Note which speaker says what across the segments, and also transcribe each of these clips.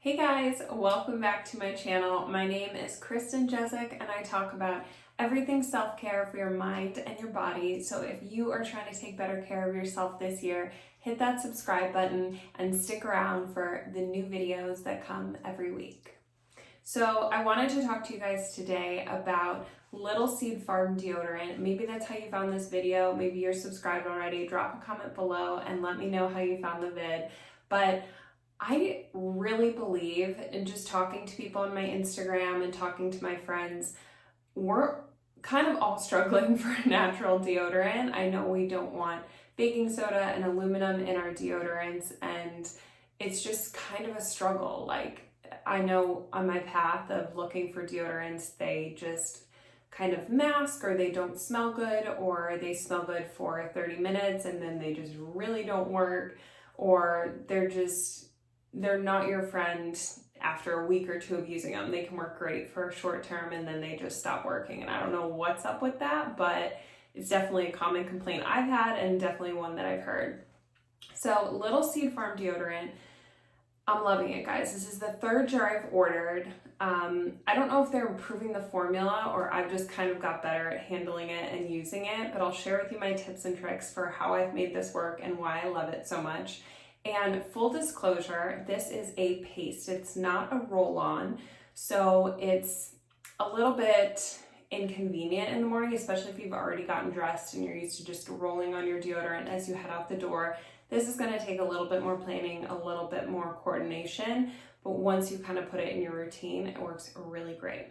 Speaker 1: Hey guys, welcome back to my channel. My name is Kristen and I talk about everything self-care for your mind and your body. So if you are trying to take better care of yourself this year, hit that subscribe button and stick around for the new videos that come every week. So I wanted to talk to you guys today about Little Seed Farm deodorant. Maybe that's how you found this video. Maybe you're subscribed already. Drop a comment below and let me know how you found the vid. But I really believe in just talking to people on my Instagram and talking to my friends, we're kind of all struggling for a natural deodorant. I know we don't want baking soda and aluminum in our deodorants, and it's just kind of a struggle. Like, I know on my path of looking for deodorants, they just kind of mask, or they don't smell good, or they smell good for 30 minutes and then they just really don't work, or they're not your friend after a week or two of using them. They can work great for a short term and then they just stop working. And I don't know what's up with that, but it's definitely a common complaint I've had and definitely one that I've heard. So Little Seed Farm deodorant, I'm loving it, guys. This is the third jar I've ordered. I don't know if they're improving the formula or I've just kind of got better at handling it and using it, but I'll share with you my tips and tricks for how I've made this work and why I love it so much. And full disclosure, this is a paste. It's not a roll-on, so it's a little bit inconvenient in the morning, especially if you've already gotten dressed and you're used to just rolling on your deodorant as you head out the door. This is going to take a little bit more planning, a little bit more coordination, but once you kind of put it in your routine, it works really great.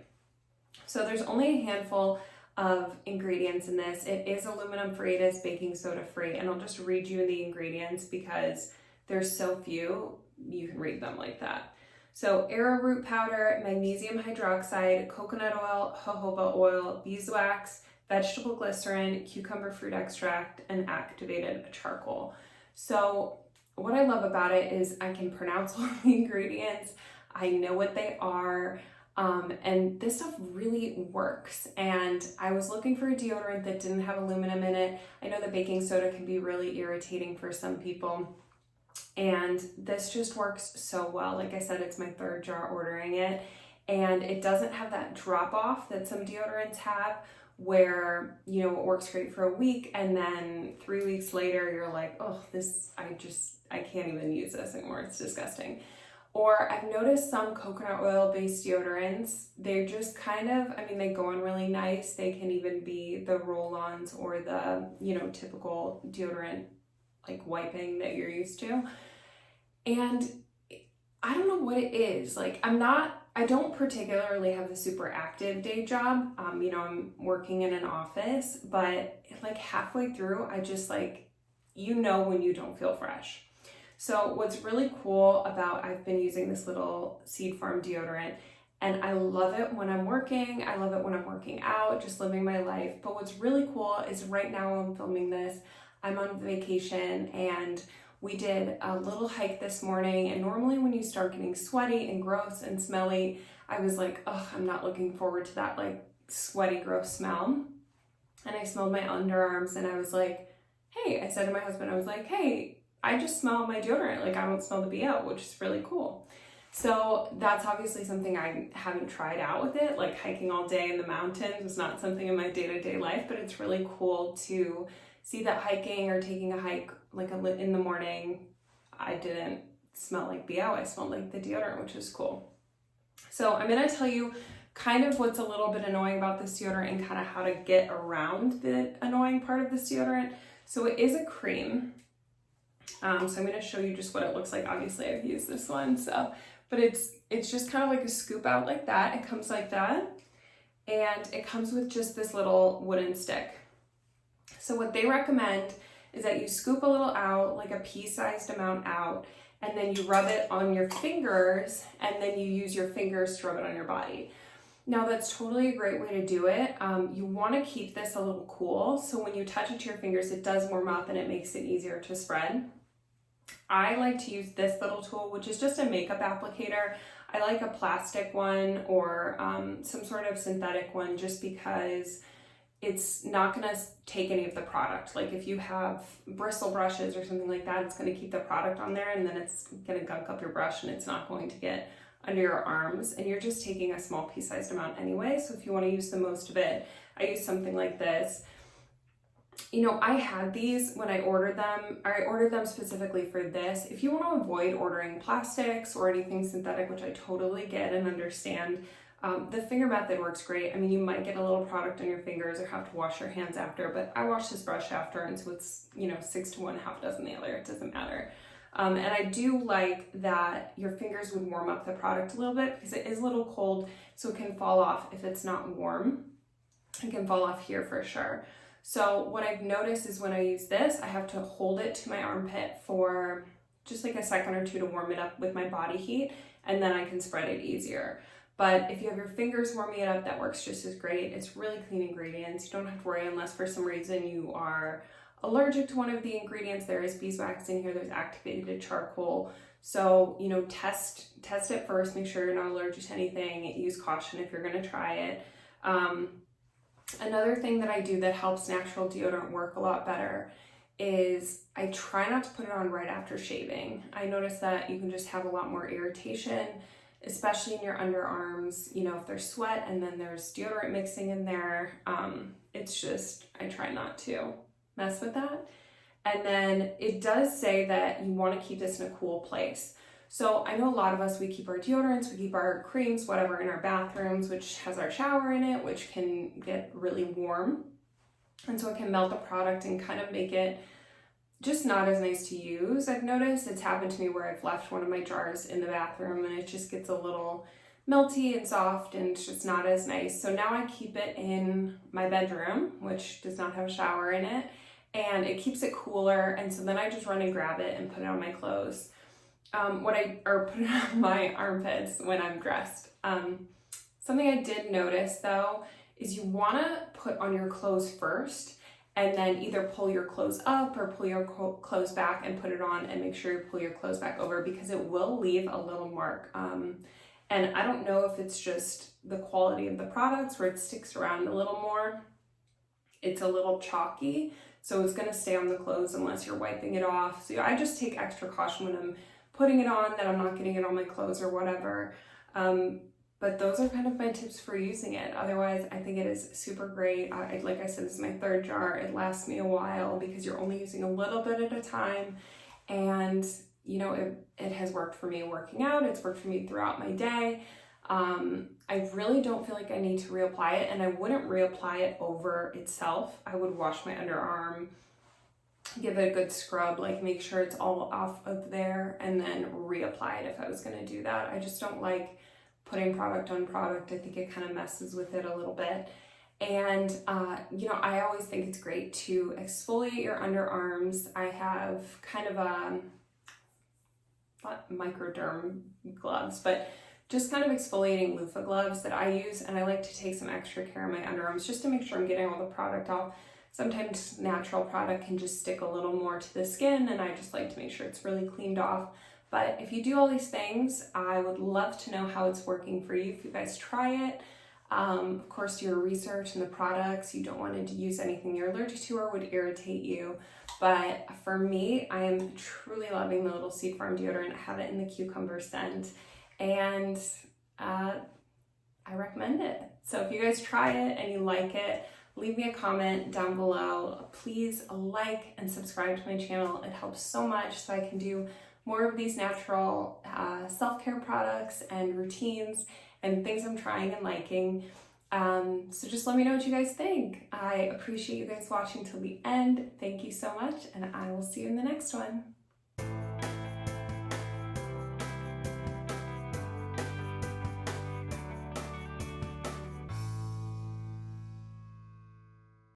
Speaker 1: So there's only a handful of ingredients in this. It is aluminum free, it is baking soda free, and I'll just read you the ingredients because there's so few, you can read them like that. So arrowroot powder, magnesium hydroxide, coconut oil, jojoba oil, beeswax, vegetable glycerin, cucumber fruit extract, and activated charcoal. So what I love about it is I can pronounce all the ingredients, I know what they are, and this stuff really works. And I was looking for a deodorant that didn't have aluminum in it. I know that baking soda can be really irritating for some people, and this just works so well. Like I said, it's my third jar ordering it, and it doesn't have that drop off that some deodorants have where, you know, it works great for a week and then 3 weeks later you're like, oh, I can't even use this anymore, it's disgusting. Or I've noticed some coconut oil based deodorants, they're just kind of, I mean, they go on really nice. They can even be the roll-ons or the, you know, typical deodorant like wiping that you're used to. And I don't know what it is. Like, I don't particularly have a super active day job. You know, I'm working in an office, but like halfway through, I just like, you know, when you don't feel fresh. So what's really cool about, I've been using this Little Seed Farm deodorant, and I love it when I'm working. I love it when I'm working out, just living my life. But what's really cool is right now I'm filming this, I'm on vacation, and we did a little hike this morning, and normally when you start getting sweaty and gross and smelly, I was like, oh, I'm not looking forward to that like sweaty, gross smell. And I smelled my underarms and I was like, hey, I said to my husband, I was like, hey, I just smell my deodorant. Like, I don't smell the BO, which is really cool. So that's obviously something I haven't tried out with it. Like hiking all day in the mountains is not something in my day-to-day life, but it's really cool to see that hiking or taking a hike like in the morning, I didn't smell like BO, I smelled like the deodorant, which is cool. So I'm gonna tell you kind of what's a little bit annoying about this deodorant and kind of how to get around the annoying part of this deodorant. So it is a cream. So I'm gonna show you just what it looks like. Obviously I've used this one, so, but it's just kind of like a scoop out like that. It comes like that, and it comes with just this little wooden stick. So what they recommend is that you scoop a little out, like a pea-sized amount out, and then you rub it on your fingers, and then you use your fingers to rub it on your body. Now that's totally a great way to do it. You want to keep this a little cool, so when you touch it to your fingers, it does warm up and it makes it easier to spread. I like to use this little tool, which is just a makeup applicator. I like a plastic one or some sort of synthetic one, just because it's not going to take any of the product. Like if you have bristle brushes or something like that, it's going to keep the product on there, and then it's going to gunk up your brush and it's not going to get under your arms, and you're just taking a small pea-sized amount anyway. So if you want to use the most of it, I use something like this. You know, I had these when I ordered them. I ordered them specifically for this. If you want to avoid ordering plastics or anything synthetic, which I totally get and understand, the finger method works great. I mean, you might get a little product on your fingers or have to wash your hands after, but I wash this brush after, and so it's, you know, 6 to 1, half dozen the other. It doesn't matter. And I do like that your fingers would warm up the product a little bit, because it is a little cold, so it can fall off if it's not warm. It can fall off here for sure. So what I've noticed is when I use this, I have to hold it to my armpit for just like a second or two to warm it up with my body heat, and then I can spread it easier. But if you have your fingers warming it up, that works just as great. It's really clean ingredients. You don't have to worry unless for some reason you are allergic to one of the ingredients. There is beeswax in here, there's activated charcoal. So, you know, test it first, make sure you're not allergic to anything. Use caution if you're gonna try it. Another thing that I do that helps natural deodorant work a lot better is I try not to put it on right after shaving. I notice that you can just have a lot more irritation, especially in your underarms, you know, if there's sweat and then there's deodorant mixing in there. It's just, I try not to mess with that. And then it does say that you want to keep this in a cool place. So I know a lot of us, we keep our deodorants, we keep our creams, whatever, in our bathrooms, which has our shower in it, which can get really warm. And so it can melt the product and kind of make it just not as nice to use. I've noticed it's happened to me where I've left one of my jars in the bathroom and it just gets a little melty and soft and it's just not as nice. So now I keep it in my bedroom, which does not have a shower in it, and it keeps it cooler. And so then I just run and grab it and put it on my clothes. Put it on my armpits when I'm dressed. Something I did notice though is you want to put on your clothes first, and then either pull your clothes up or pull your clothes back and put it on, and make sure you pull your clothes back over, because it will leave a little mark. And I don't know if it's just the quality of the products where it sticks around a little more. It's a little chalky, so it's going to stay on the clothes unless you're wiping it off. So I just take extra caution when I'm putting it on, that I'm not getting it on my clothes or whatever. But those are kind of my tips for using it. Otherwise, I think it is super great. Like I said, this is my 3rd jar. It lasts me a while because you're only using a little bit at a time. And, you know, it has worked for me working out. It's worked for me throughout my day. I really don't feel like I need to reapply it, and I wouldn't reapply it over itself. I would wash my underarm, give it a good scrub, like make sure it's all off of there, and then reapply it if I was going to do that. I just don't like putting product on product. I think it kind of messes with it a little bit. And you know, I always think it's great to exfoliate your underarms. I have kind of a, not microderm gloves, but just kind of exfoliating loofah gloves that I use, and I like to take some extra care of my underarms just to make sure I'm getting all the product off. Sometimes natural product can just stick a little more to the skin, and I just like to make sure it's really cleaned off. But if you do all these things, I would love to know how it's working for you. If you guys try it, of course, do your research and the products. You don't want to use anything you're allergic to or would irritate you. But for me, I am truly loving the Little Seed Farm deodorant. I have it in the cucumber scent, and I recommend it. So if you guys try it and you like it, leave me a comment down below. Please like and subscribe to my channel. It helps so much so I can do more of these natural self-care products and routines and things I'm trying and liking. So just let me know what you guys think. I appreciate you guys watching till the end. Thank you so much, and I will see you in the next one.